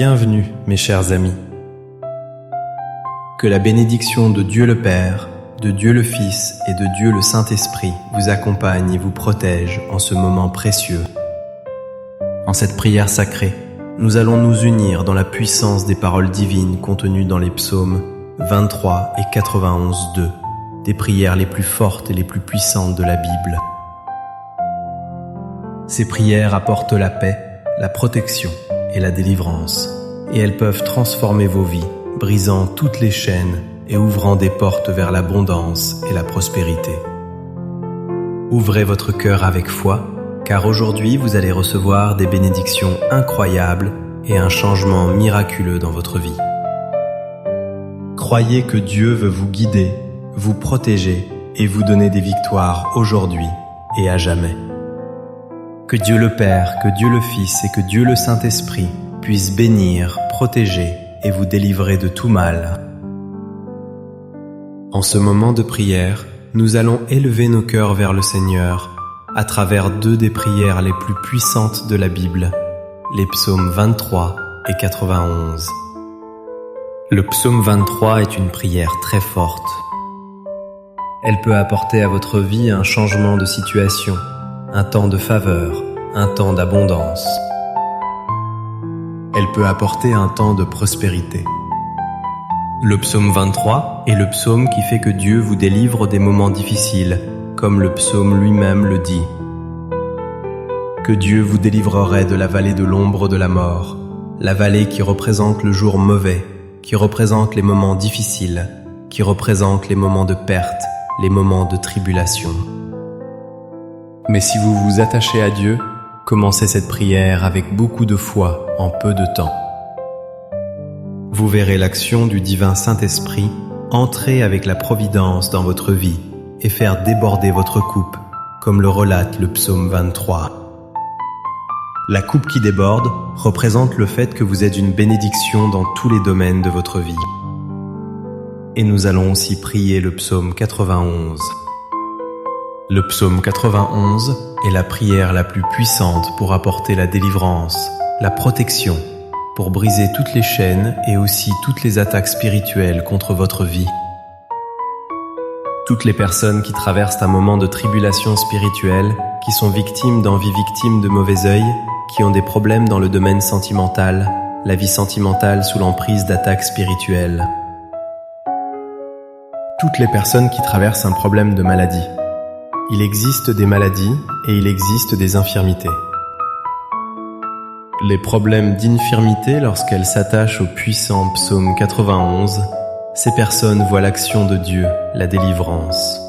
Bienvenue, mes chers amis. Que la bénédiction de Dieu le Père, de Dieu le Fils et de Dieu le Saint-Esprit vous accompagne et vous protège en ce moment précieux. En cette prière sacrée, nous allons nous unir dans la puissance des paroles divines contenues dans les psaumes 23 et 91-2, des prières les plus fortes et les plus puissantes de la Bible. Ces prières apportent la paix, la protection et la délivrance, et elles peuvent transformer vos vies, brisant toutes les chaînes et ouvrant des portes vers l'abondance et la prospérité. Ouvrez votre cœur avec foi, car aujourd'hui vous allez recevoir des bénédictions incroyables et un changement miraculeux dans votre vie. Croyez que Dieu veut vous guider, vous protéger et vous donner des victoires aujourd'hui et à jamais. Que Dieu le Père, que Dieu le Fils et que Dieu le Saint-Esprit puissent bénir, protéger et vous délivrer de tout mal. En ce moment de prière, nous allons élever nos cœurs vers le Seigneur à travers deux des prières les plus puissantes de la Bible, les psaumes 23 et 91. Le psaume 23 est une prière très forte. Elle peut apporter à votre vie un changement de situation, un temps de faveur, un temps d'abondance. Elle peut apporter un temps de prospérité. Le psaume 23 est le psaume qui fait que Dieu vous délivre des moments difficiles, comme le psaume lui-même le dit. Que Dieu vous délivrerait de la vallée de l'ombre de la mort, la vallée qui représente le jour mauvais, qui représente les moments difficiles, qui représente les moments de perte, les moments de tribulation. Mais si vous vous attachez à Dieu, commencez cette prière avec beaucoup de foi en peu de temps. Vous verrez l'action du divin Saint-Esprit entrer avec la providence dans votre vie et faire déborder votre coupe, comme le relate le psaume 23. La coupe qui déborde représente le fait que vous êtes une bénédiction dans tous les domaines de votre vie. Et nous allons aussi prier le psaume 91. Le psaume 91 est la prière la plus puissante pour apporter la délivrance, la protection, pour briser toutes les chaînes et aussi toutes les attaques spirituelles contre votre vie. Toutes les personnes qui traversent un moment de tribulation spirituelle, qui sont victimes d'envie, victimes de mauvais œil, qui ont des problèmes dans le domaine sentimental, la vie sentimentale sous l'emprise d'attaques spirituelles. Toutes les personnes qui traversent un problème de maladie. Il existe des maladies et il existe des infirmités. Les problèmes d'infirmité, lorsqu'elles s'attachent au puissant psaume 91, ces personnes voient l'action de Dieu, la délivrance.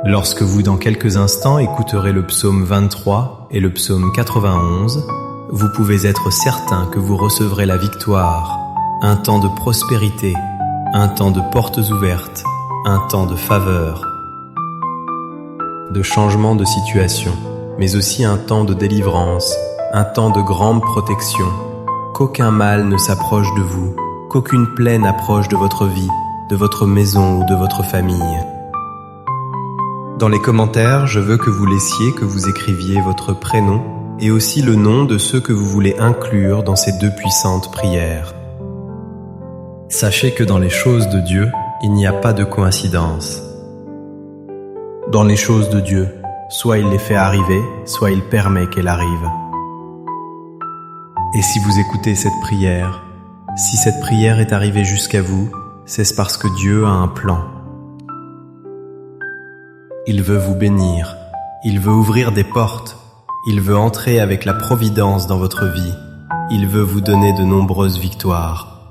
Lorsque vous, dans quelques instants, écouterez le psaume 23 et le psaume 91, vous pouvez être certain que vous recevrez la victoire, un temps de prospérité, un temps de portes ouvertes, un temps de faveur, de changement de situation, mais aussi un temps de délivrance, un temps de grande protection, qu'aucun mal ne s'approche de vous, qu'aucune plaie n'approche de votre vie, de votre maison ou de votre famille. Dans les commentaires, je veux que vous laissiez, que vous écriviez votre prénom et aussi le nom de ceux que vous voulez inclure dans ces deux puissantes prières. Sachez que dans les choses de Dieu, il n'y a pas de coïncidence. Dans les choses de Dieu, soit il les fait arriver, soit il permet qu'elles arrivent. Et si vous écoutez cette prière, si cette prière est arrivée jusqu'à vous, c'est parce que Dieu a un plan. Il veut vous bénir, il veut ouvrir des portes, il veut entrer avec la providence dans votre vie, il veut vous donner de nombreuses victoires.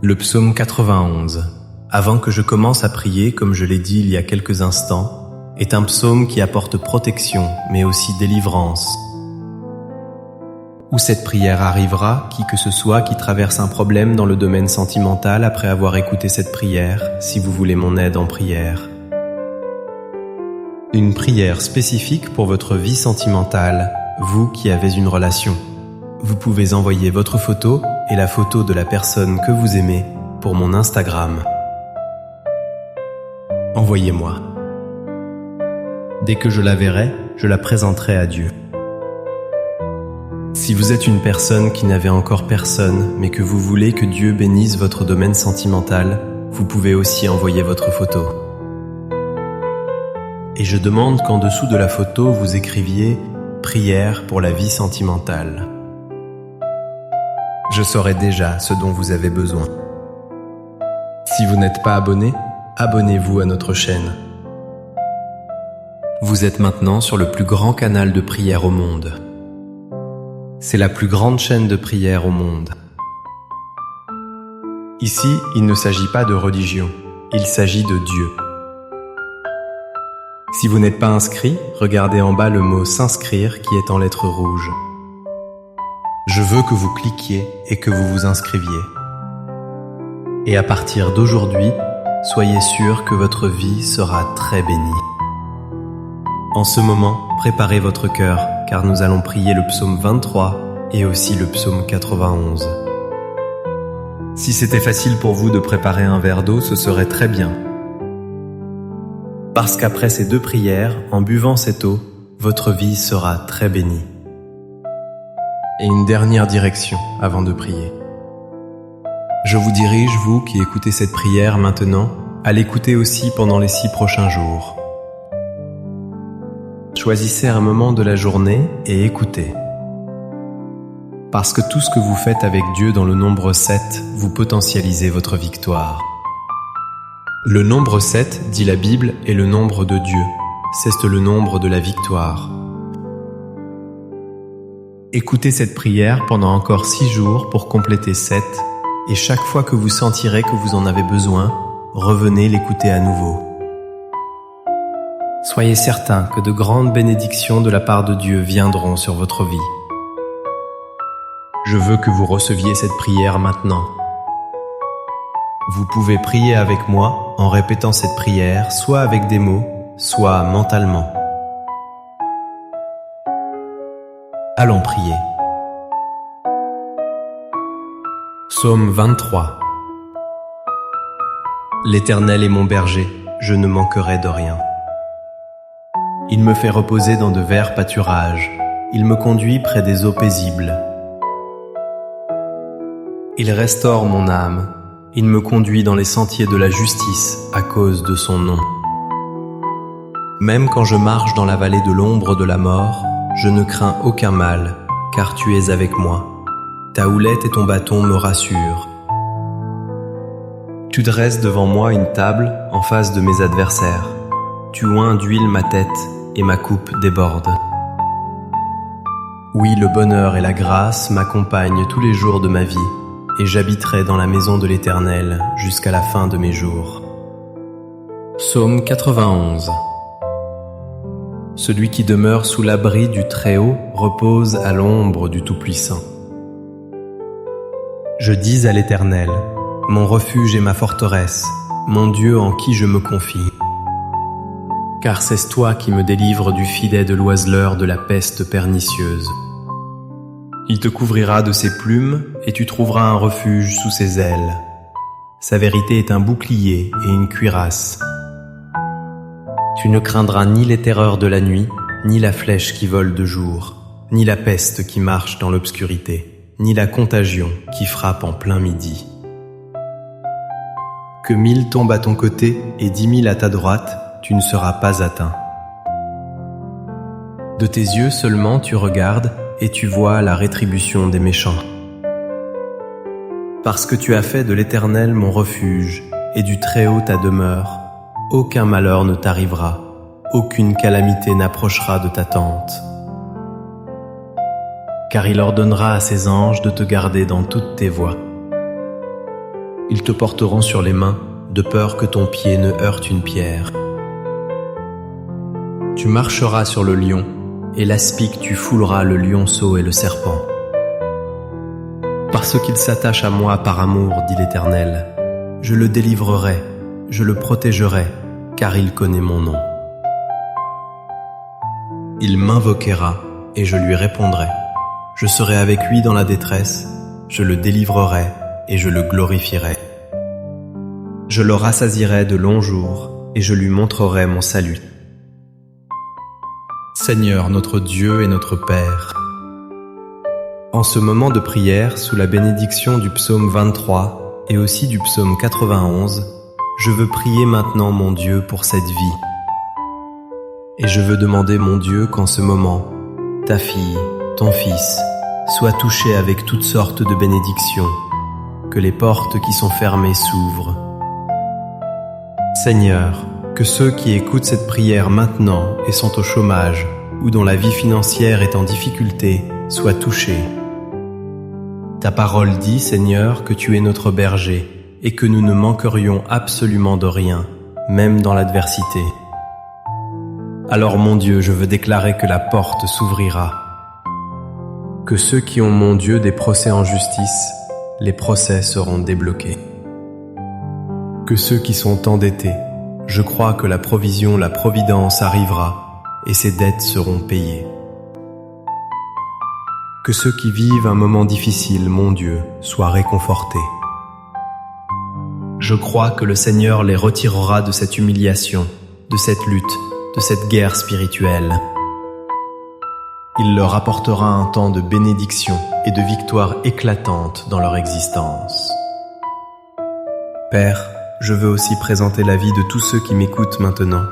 Le psaume 91, avant que je commence à prier, comme je l'ai dit il y a quelques instants, est un psaume qui apporte protection, mais aussi délivrance. Où cette prière arrivera, qui que ce soit qui traverse un problème dans le domaine sentimental après avoir écouté cette prière, si vous voulez mon aide en prière. Une prière spécifique pour votre vie sentimentale, vous qui avez une relation. Vous pouvez envoyer votre photo et la photo de la personne que vous aimez pour mon Instagram. Envoyez-moi. Dès que je la verrai, je la présenterai à Dieu. Si vous êtes une personne qui n'avait encore personne, mais que vous voulez que Dieu bénisse votre domaine sentimental, vous pouvez aussi envoyer votre photo. Et je demande qu'en dessous de la photo, vous écriviez « Prière pour la vie sentimentale ». Je saurai déjà ce dont vous avez besoin. Si vous n'êtes pas abonné, abonnez-vous à notre chaîne. Vous êtes maintenant sur le plus grand canal de prière au monde. C'est la plus grande chaîne de prière au monde. Ici, il ne s'agit pas de religion, il s'agit de Dieu. Si vous n'êtes pas inscrit, regardez en bas le mot « S'inscrire » qui est en lettres rouges. Je veux que vous cliquiez et que vous vous inscriviez. Et à partir d'aujourd'hui, soyez sûr que votre vie sera très bénie. En ce moment, préparez votre cœur, car nous allons prier le psaume 23 et aussi le psaume 91. Si c'était facile pour vous de préparer un verre d'eau, ce serait très bien. Parce qu'après ces deux prières, en buvant cette eau, votre vie sera très bénie. Et une dernière direction avant de prier. Je vous dirige, vous qui écoutez cette prière maintenant, à l'écouter aussi pendant les 6 prochains jours. Choisissez un moment de la journée et écoutez. Parce que tout ce que vous faites avec Dieu dans le nombre 7, vous potentialisez votre victoire. Le nombre 7, dit la Bible, est le nombre de Dieu. C'est le nombre de la victoire. Écoutez cette prière pendant encore 6 jours pour compléter 7, et chaque fois que vous sentirez que vous en avez besoin, revenez l'écouter à nouveau. Soyez certain que de grandes bénédictions de la part de Dieu viendront sur votre vie. Je veux que vous receviez cette prière maintenant. Vous pouvez prier avec moi en répétant cette prière, soit avec des mots, soit mentalement. Allons prier. Psaume 23. L'Éternel est mon berger, je ne manquerai de rien. Il me fait reposer dans de verts pâturages, il me conduit près des eaux paisibles. Il restaure mon âme, il me conduit dans les sentiers de la justice à cause de son nom. Même quand je marche dans la vallée de l'ombre de la mort, je ne crains aucun mal, car tu es avec moi. Ta houlette et ton bâton me rassurent. Tu dresses devant moi une table en face de mes adversaires. Tu oins d'huile ma tête et ma coupe déborde. Oui, le bonheur et la grâce m'accompagnent tous les jours de ma vie, et j'habiterai dans la maison de l'Éternel jusqu'à la fin de mes jours. Psaume 91. Celui qui demeure sous l'abri du Très-Haut repose à l'ombre du Tout-Puissant. Je dis à l'Éternel, mon refuge et ma forteresse, mon Dieu en qui je me confie. Car c'est toi qui me délivres du filet de l'oiseleur de la peste pernicieuse. Il te couvrira de ses plumes et tu trouveras un refuge sous ses ailes. Sa vérité est un bouclier et une cuirasse. Tu ne craindras ni les terreurs de la nuit, ni la flèche qui vole de jour, ni la peste qui marche dans l'obscurité, ni la contagion qui frappe en plein midi. Que 1000 tombent à ton côté et 10 000 à ta droite, tu ne seras pas atteint. De tes yeux seulement tu regardes et tu vois la rétribution des méchants. Parce que tu as fait de l'Éternel mon refuge et du Très-Haut ta demeure, aucun malheur ne t'arrivera, aucune calamité n'approchera de ta tente. Car il ordonnera à ses anges de te garder dans toutes tes voies. Ils te porteront sur les mains, de peur que ton pied ne heurte une pierre. Tu marcheras sur le lion, et l'aspic tu fouleras le lionceau et le serpent. Parce qu'il s'attache à moi par amour, dit l'Éternel, je le délivrerai, je le protégerai, car il connaît mon nom. Il m'invoquera, et je lui répondrai. Je serai avec lui dans la détresse, je le délivrerai, et je le glorifierai. Je le rassasierai de longs jours, et je lui montrerai mon salut. Seigneur notre Dieu et notre Père, En ce moment de prière, sous la bénédiction du psaume 23 et aussi du psaume 91, je veux prier maintenant mon Dieu pour cette vie. Et je veux demander mon Dieu qu'en ce moment, ta fille, ton fils, soient touchés avec toutes sortes de bénédictions, que les portes qui sont fermées s'ouvrent. Seigneur, que ceux qui écoutent cette prière maintenant et sont au chômage ou dont la vie financière est en difficulté soient touchés. Ta parole dit, Seigneur, que tu es notre berger et que nous ne manquerions absolument de rien, même dans l'adversité. Alors mon Dieu, je veux déclarer que la porte s'ouvrira. Que ceux qui ont, mon Dieu, des procès en justice, les procès seront débloqués. Que ceux qui sont endettés, je crois que la provision, la providence arrivera et ces dettes seront payées. Que ceux qui vivent un moment difficile, mon Dieu, soient réconfortés. Je crois que le Seigneur les retirera de cette humiliation, de cette lutte, de cette guerre spirituelle. Il leur apportera un temps de bénédiction et de victoire éclatante dans leur existence. Père, je veux aussi présenter la vie de tous ceux qui m'écoutent maintenant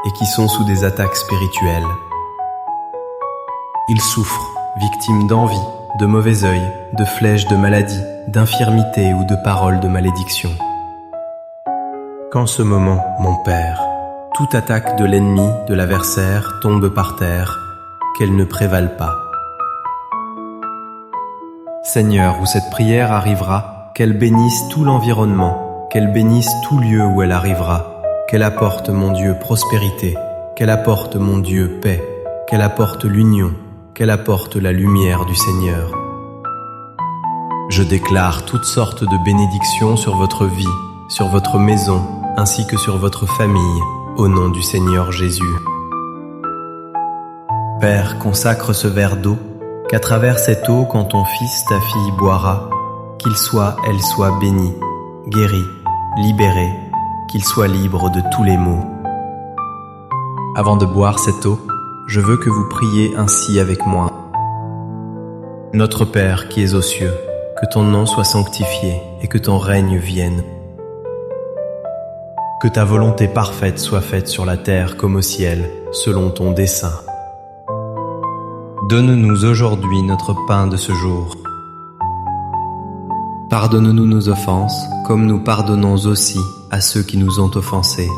et qui sont sous des attaques spirituelles. Ils souffrent, victimes d'envie, de mauvais œil, de flèches de maladie, d'infirmité ou de paroles de malédiction. Qu'en ce moment, mon Père, toute attaque de l'ennemi, de l'adversaire tombe par terre, qu'elle ne prévale pas. Seigneur, où cette prière arrivera, qu'elle bénisse tout l'environnement, qu'elle bénisse tout lieu où elle arrivera, qu'elle apporte, mon Dieu, prospérité, qu'elle apporte, mon Dieu, paix, qu'elle apporte l'union, qu'elle apporte la lumière du Seigneur. Je déclare toutes sortes de bénédictions sur votre vie, sur votre maison, ainsi que sur votre famille, au nom du Seigneur Jésus. Père, consacre ce verre d'eau, qu'à travers cette eau, quand ton fils, ta fille boira, qu'il soit, elle soit bénie, guérie, libérée, qu'il soit libre de tous les maux. Avant de boire cette eau, je veux que vous priez ainsi avec moi. Notre Père qui es aux cieux, que ton nom soit sanctifié et que ton règne vienne. Que ta volonté parfaite soit faite sur la terre comme au ciel, selon ton dessein. Donne-nous aujourd'hui notre pain de ce jour. Pardonne-nous nos offenses, comme nous pardonnons aussi à ceux qui nous ont offensés.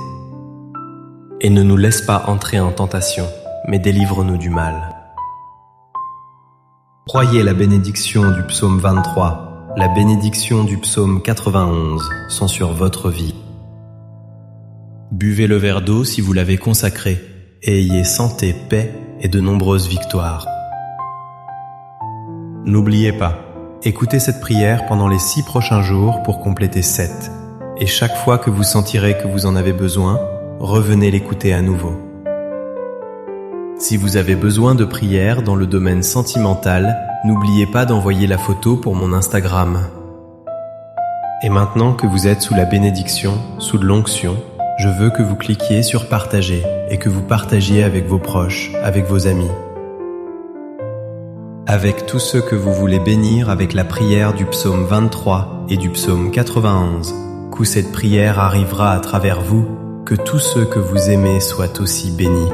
Et ne nous laisse pas entrer en tentation, mais délivre-nous du mal. Croyez la bénédiction du psaume 23, la bénédiction du psaume 91 sont sur votre vie. Buvez le verre d'eau si vous l'avez consacré, et ayez santé, paix et de nombreuses victoires. N'oubliez pas, écoutez cette prière pendant les 6 prochains jours pour compléter 7. Et chaque fois que vous sentirez que vous en avez besoin, revenez l'écouter à nouveau. Si vous avez besoin de prière dans le domaine sentimental, n'oubliez pas d'envoyer la photo pour mon Instagram. Et maintenant que vous êtes sous la bénédiction, sous l'onction, je veux que vous cliquiez sur partager et que vous partagiez avec vos proches, avec vos amis. Avec tous ceux que vous voulez bénir avec la prière du psaume 23 et du psaume 91, qu'où cette prière arrivera à travers vous, que tous ceux que vous aimez soient aussi bénis.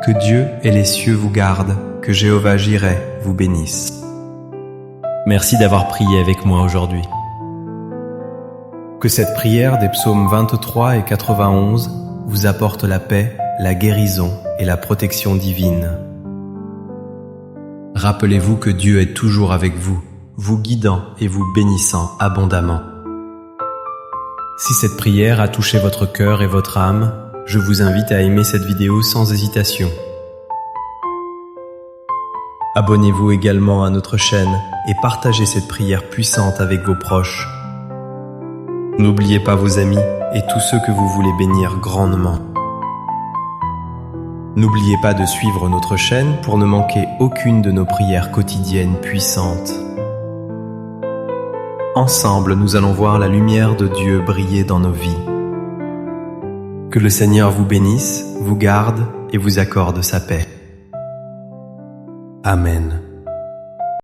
Que Dieu et les cieux vous gardent, que Jéhovah Jireh vous bénisse. Merci d'avoir prié avec moi aujourd'hui. Que cette prière des psaumes 23 et 91 vous apporte la paix, la guérison et la protection divine. Rappelez-vous que Dieu est toujours avec vous, vous guidant et vous bénissant abondamment. Si cette prière a touché votre cœur et votre âme, je vous invite à aimer cette vidéo sans hésitation. Abonnez-vous également à notre chaîne et partagez cette prière puissante avec vos proches. N'oubliez pas vos amis et tous ceux que vous voulez bénir grandement. N'oubliez pas de suivre notre chaîne pour ne manquer aucune de nos prières quotidiennes puissantes. Ensemble, nous allons voir la lumière de Dieu briller dans nos vies. Que le Seigneur vous bénisse, vous garde et vous accorde sa paix. Amen.